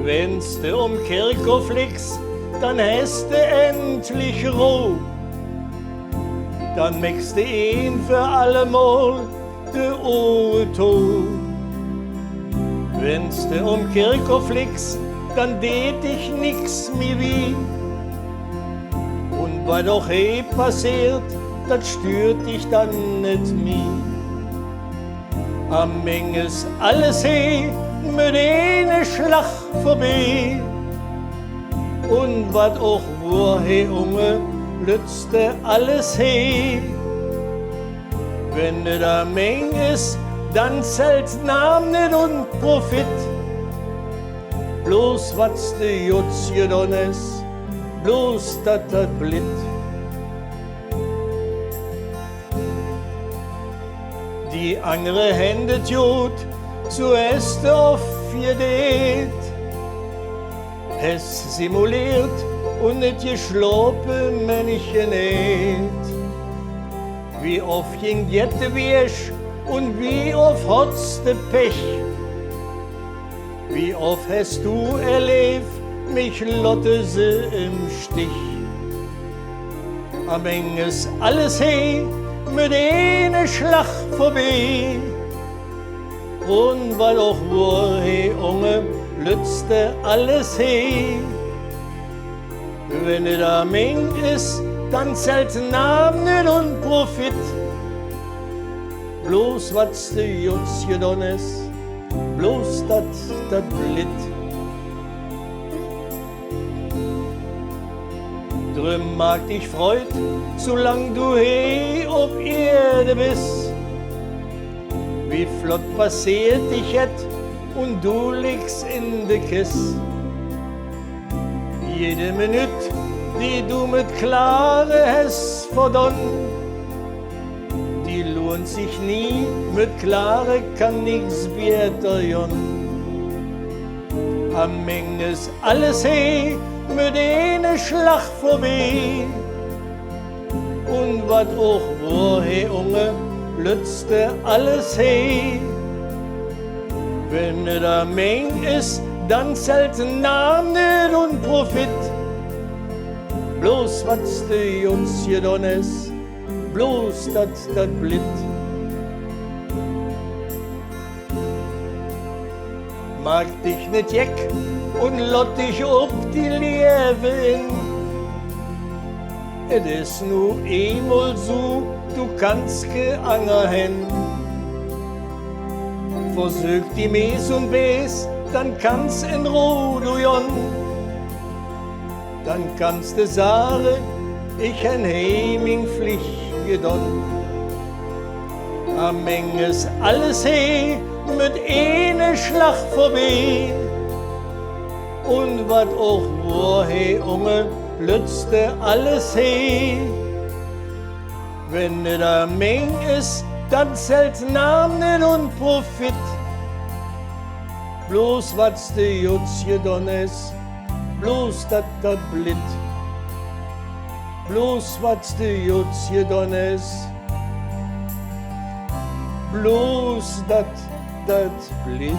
Wenn's du um Kirchhof liegst, dann hast du endlich Ruhe. Dann möchtst du ihn für allemal de Ohren tun. Wenn's du um Kirchhof liegst, dann tät dich nix mehr weh. Und was doch passiert, das stört dich dann nicht mehr. Am Menges alles mit einem Schlag vorbei. Und wat auch war, Junge, lützte alles Wenn ne da Meng ist, dann zählt Namen nicht und Profit. Bloß was de Jutz gedon ist, bloß dat blit. Die andere Hände tut, zuerst auf gedreht. Es simuliert und nicht geschlopen Männchen nicht. Wie oft ging jette Wiesch und wie oft hat's de Pech. Wie oft hast du erlebt, mich lotte sie im Stich. Am Enges alles mit einem Schlag vorbei. Und weil auch war, Junge, lützte alles Wenn es da Meng ist, dann zählt Namen nicht und Profit. Bloß was de Jutz gedon ist, bloß dat blit. Drum mag dich freut, solang du auf Erde bist. Wie flott passiert dich et und du liegst in de Kiss. Jede Minute, die du mit Klare hast verdonnt, die lohnt sich nie, mit Klare kann nix weiter jon. Am Menges alles mit einem Schlag vorbei. Und wat auch war, Junge, lützte alles Wenn ne da Meng ist, dann zählt Namen nicht und Profit. Bloß was de Jutz gedon ist, bloß dat blit. Mag dich nicht jeck und lott dich ob die Liebe in. Et is nu einmal so, du kannst geanger hen. Versuch die Mies und Bes, dann kannst in Ruhe du jon. Dann kannst du sagen, ich han heiming Pflicht gedon. Am Menges alles mit einem Schlag vorbei. Und wat auch war, Junge, lützte alles Wenn ne da Meng ist, dann zählt Namen nicht und Profit. Bloß was de Jutz gedon ist, bloß dat blit. Bloß was de Jutz gedon ist, bloß dat blit.